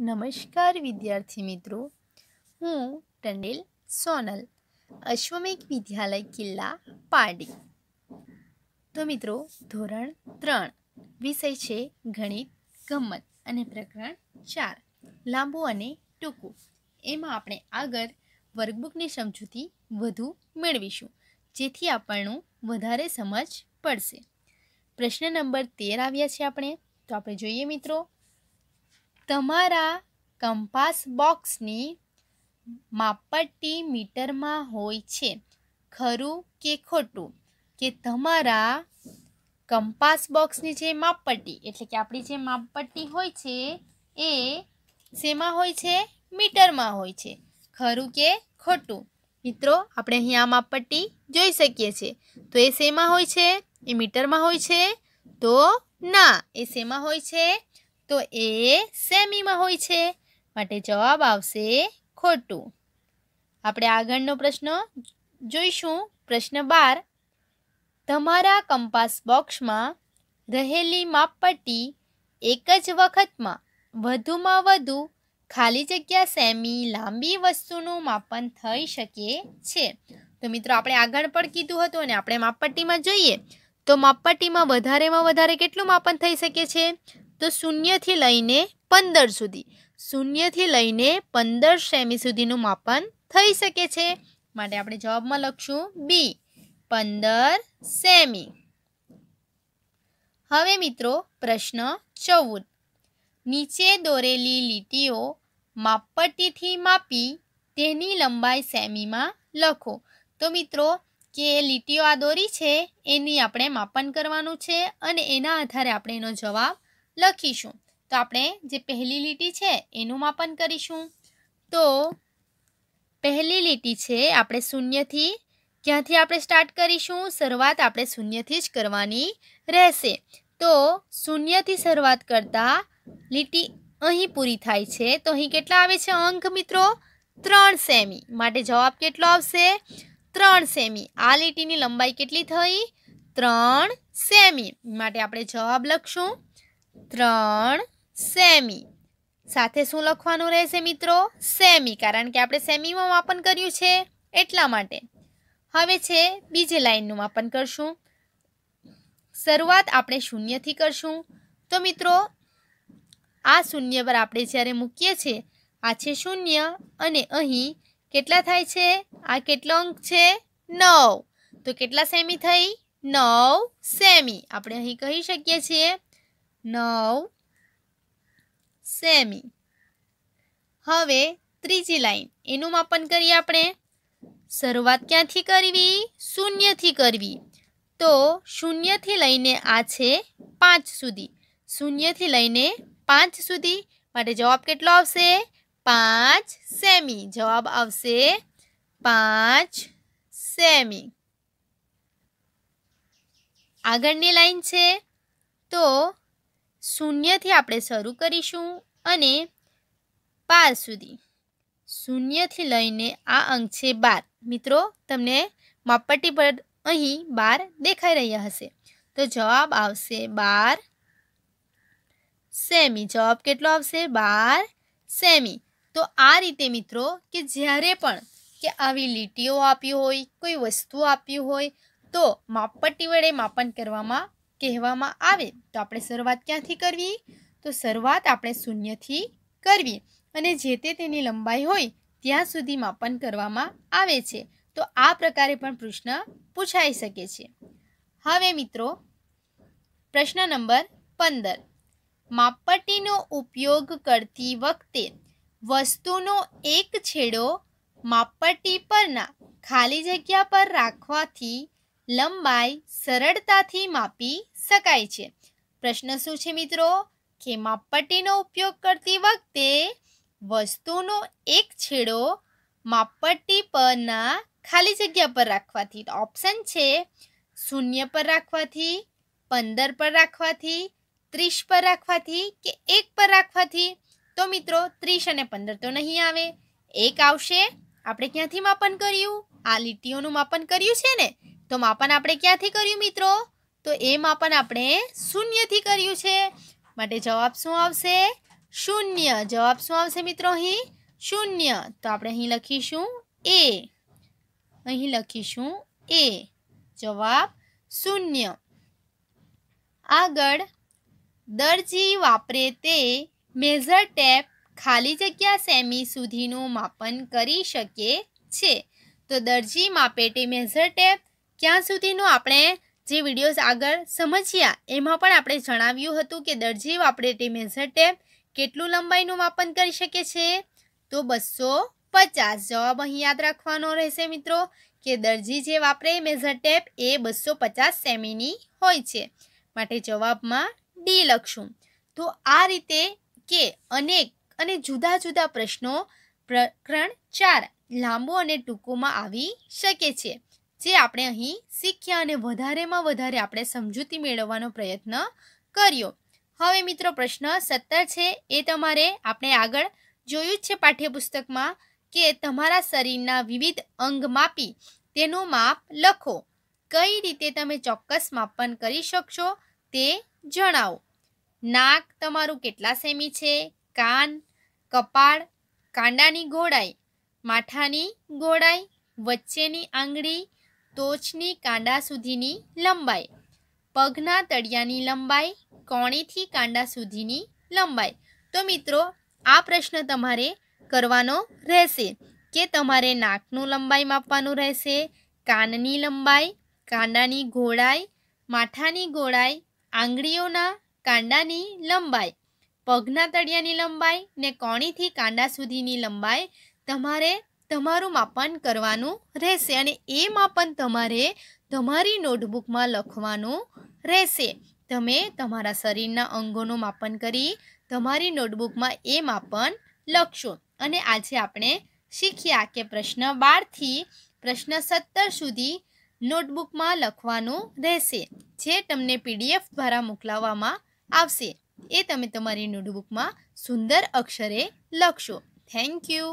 નમસ્કાર વિદ્યાર્થી મિત્રો, હું ટંડેલ સોનલ, અશ્વમેઘ વિદ્યાલય કિલ્લા પારડી. તો મિત્રો, ધોરણ 3 વિષય છે ગણિત, ગમ્મત અને પ્રકરણ 4 લાંબુ અને ટૂંકું. એમાં આપણે આગળ વર્કબુકની સમજૂતી વધુ મેળવીશું, જેથી આપણને વધારે સમજ પડશે. પ્રશ્ન નંબર 13 આવ્યા છે આપણે, તો આપણે જોઈએ મિત્રો. તમારા કંપાસ બોક્સની માપપટ્ટી મીટરમાં હોય છે, ખરું કે ખોટું? કે તમારા કંપાસ બોક્સની જે માપપટ્ટી એટલે કે આપણી જે માપપટ્ટી હોય છે એ શેમાં હોય છે? મીટરમાં હોય છે. ખરું કે ખોટું? મિત્રો, આપણે અહીંયા આ માપપટ્ટી જોઈ શકીએ છીએ. તો એ શેમાં હોય છે? એ મીટરમાં હોય છે? તો ના, એ શેમાં હોય છે? તો એ સેમીમાં હોય છે. માટે જવાબ આવશે ખોટું. આપણે આગળનો પ્રશ્ન જોઈશું. પ્રશ્ન 12. તમારા કંપાસ બોક્સમાં રહેલી માપપટ્ટી એક જ વખતમાં વધુમાં વધુ ખાલી જગ્યા સેમી લાંબી વસ્તુનું માપન થઈ શકે છે. તો મિત્રો, આપણે આગળ પણ કીધું હતું અને આપણે માપપટ્ટીમાં જોઈએ તો માપપટ્ટીમાં વધારેમાં વધારે કેટલું માપન થઈ શકે છે? તો 0 થી લઈને 15 સુધી. 0 થી લઈને 15 સેમી સુધીનું માપન થઈ શકે છે. માટે આપણે જવાબમાં લખશું બી, 15 સેમી. હવે મિત્રો, પ્રશ્ન 14. નીચે દોરેલી લીટીઓ માપપટ્ટીથી માપી તેની લંબાઈ સેમીમાં લખો. તો મિત્રો, કે લીટીઓ આ દોરી છે એની આપણે માપન કરવાનું છે અને એના આધારે આપણે એનો જવાબ લખીશું. તો આપણે જે પહેલી લીટી છે એનું માપન કરીશું. તો પહેલી લીટી છે આપણે 0 થી, ક્યાંથી આપણે સ્ટાર્ટ કરીશું? શરૂઆત આપણે 0 થી જ કરવાની રહેશે. તો 0 થી શરૂઆત કરતા લીટી અહીં પૂરી થાય છે. તો અહીં કેટલા આવે છે અંક મિત્રો? 3 સેમી. માટે જવાબ કેટલો આવશે? 3 સેમી. આ લીટીની લંબાઈ કેટલી થઈ? 3 સેમી. માટે આપણે જવાબ લખશું 3 સેમી. સાથે શું લખવાનું રહેશે મિત્રો? સેમી, કારણ કે આપણે સેમીમાં માપન કર્યું છે એટલા માટે. હવે છે બીજી લાઈનનું માપન કરશું. શરૂઆત આપણે 0 થી કરશું. તો મિત્રો, આ 0 પર આપણે જ્યારે મૂકીએ છીએ, આ છે 0 અને અહીં કેટલા થાય છે? આ કેટલો અંક છે? 9. તો કેટલા સેમી થઈ? 9 સેમી. આપણે અહીં કહી શકીએ છીએ 9 સેમી. હવે ત્રીજી લાઈન, એનું માપન કરીએ આપણે. શરૂઆત ક્યાંથી કરવી? 0 થી કરવી. તો 0 થી લઈને આ છે 5 સુધી. 0 થી લઈને 5 સુધી. માટે જવાબ કેટલો આવશે? 5 સેમી. જવાબ આવશે 5 સેમી. આગળની લાઈન છે. તો 0 થી આપણે શરૂ કરીશું અને 12 સુધી. 0 થી લઈને આ અંક છે 12. મિત્રો, તમને માપપટ્ટી પર અહીં 12 દેખાઈ રહ્યા હશે. તો જવાબ આવશે 12 સેમી. જવાબ કેટલો આવશે? 12 સેમી. તો આ રીતે મિત્રો, કે જ્યારે પણ કે આવી લીટીઓ આપી હોય, કોઈ વસ્તુ આપી હોય, તો માપપટ્ટી વડે માપન કરવામાં કહેવામાં આવે તો આપણે શરૂઆત ક્યાંથી કરવી? તો શરૂઆત આપણે 0 થી કરવી અને જે તેની લંબાઈ હોય ત્યાં સુધી માપન કરવામાં આવે છે. તો આ પ્રકારે પણ પ્રશ્ન પૂછાઈ શકે છે. હવે મિત્રો, પ્રશ્ન નંબર 15. માપપટ્ટીનો ઉપયોગ કરતી વખતે વસ્તુનો એક છેડો માપપટ્ટી પરના ખાલી જગ્યા પર રાખવાથી લંબાઈ સરળતાથી માપી શકાય છે. પ્રશ્ન શું છે મિત્રો? કે માપપટ્ટીનો ઉપયોગ કરતી વખતે વસ્તુનો એક છેડો માપપટ્ટી પરના ખાલી જગ્યા પર રાખવાથી. ઓપ્શન છે 0 પર રાખવાથી, 15 પર રાખવાથી, 30 પર રાખવાથી કે 1 પર રાખવાથી. તો મિત્રો, 30 અને 15 તો નહીં આવે. 1 આવશે. આપણે ક્યાંથી માપન કર્યું? આ લીટીઓનું માપન કર્યું છે ને. તો માપન આપણે ક્યાંથી કર્યું મિત્રો? તો એ માપન આપણે 0 થી કર્યું છે. માટે જવાબ શું આવશે? શૂન્ય. જવાબ શું આવશે મિત્રો અહીં? શૂન્ય. તો આપણે અહીં લખીશું એ. અહીં લખીશું એ. જવાબ શૂન્ય. આગળ, દરજી વાપરે તે મેઝર ટેપ ખાલી જગ્યા સેમી સુધીનું માપન કરી શકે છે. તો દરજી માપે તે મેઝર ટેપ ક્યાં સુધીનું આપણે જે વિડીયોઝ આગળ સમજ્યા એમાં પણ આપણે જણાવ્યું હતું કે દરજી વાપરે તે મેઝર ટેપ કેટલું લંબાઈનું માપન કરી શકે છે? તો 250. જવાબ અહીં યાદ રાખવાનો રહેશે મિત્રો કે દરજી જે વાપરે મેઝર ટેપ એ 250 સેમીની હોય છે. માટે જવાબમાં ડી લખશું. તો આ રીતે કે અનેક અને જુદા જુદા પ્રશ્નો પ્રકરણ 4 લાંબુ અને ટૂંકુમાં આવી શકે છે, જે આપણે અહીં શીખ્યા અને વધારેમાં વધારે આપણે સમજૂતી મેળવવાનો પ્રયત્ન કર્યો. હવે મિત્રો પ્રશ્ન 17 છે એ તમારે આપણે આગળ જોયું જ છે પાઠ્યપુસ્તકમાં કે તમારા શરીરના વિવિધ અંગ માપી તેનું માપ લખો. કઈ રીતે તમે ચોક્કસ માપન કરી શકશો તે જણાવો. નાક તમારું કેટલા સેમી છે? કાન, કપાળ, કાંડાની ગોળાઈ, માથાની ગોળાઈ, વચ્ચેની આંગળી, ટોચની કાંડા સુધીની લંબાઈ, પગના તળિયાની લંબાઈ, કોણીથી કાંડા સુધીની લંબાઈ. તો મિત્રો આ પ્રશ્ન તમારે કરવાનો રહેશે કે તમારે નાકનું લંબાઈ માપવાનું રહેશે, કાનની લંબાઈ, કાંડાની ગોળાઈ, માથાની ગોળાઈ, આંગળીઓના કાંડાની લંબાઈ, પગના તળિયાની લંબાઈ ને કોણીથી કાંડા સુધીની લંબાઈ તમારે તમારું માપન કરવાનું રહેશે અને એ માપન તમારે તમારી નોટબુકમાં લખવાનું રહેશે. તમે તમારા શરીરના અંગોનું માપન કરી તમારી નોટબુકમાં એ માપન લખશો. અને આજે આપણે શીખ્યા કે પ્રશ્ન 12 થી પ્રશ્ન 17 સુધી નોટબુકમાં લખવાનું રહેશે, જે તમને PDF દ્વારા મોકલાવવામાં આવશે. એ તમે તમારી નોટબુકમાં સુંદર અક્ષરે લખશો. Thank you.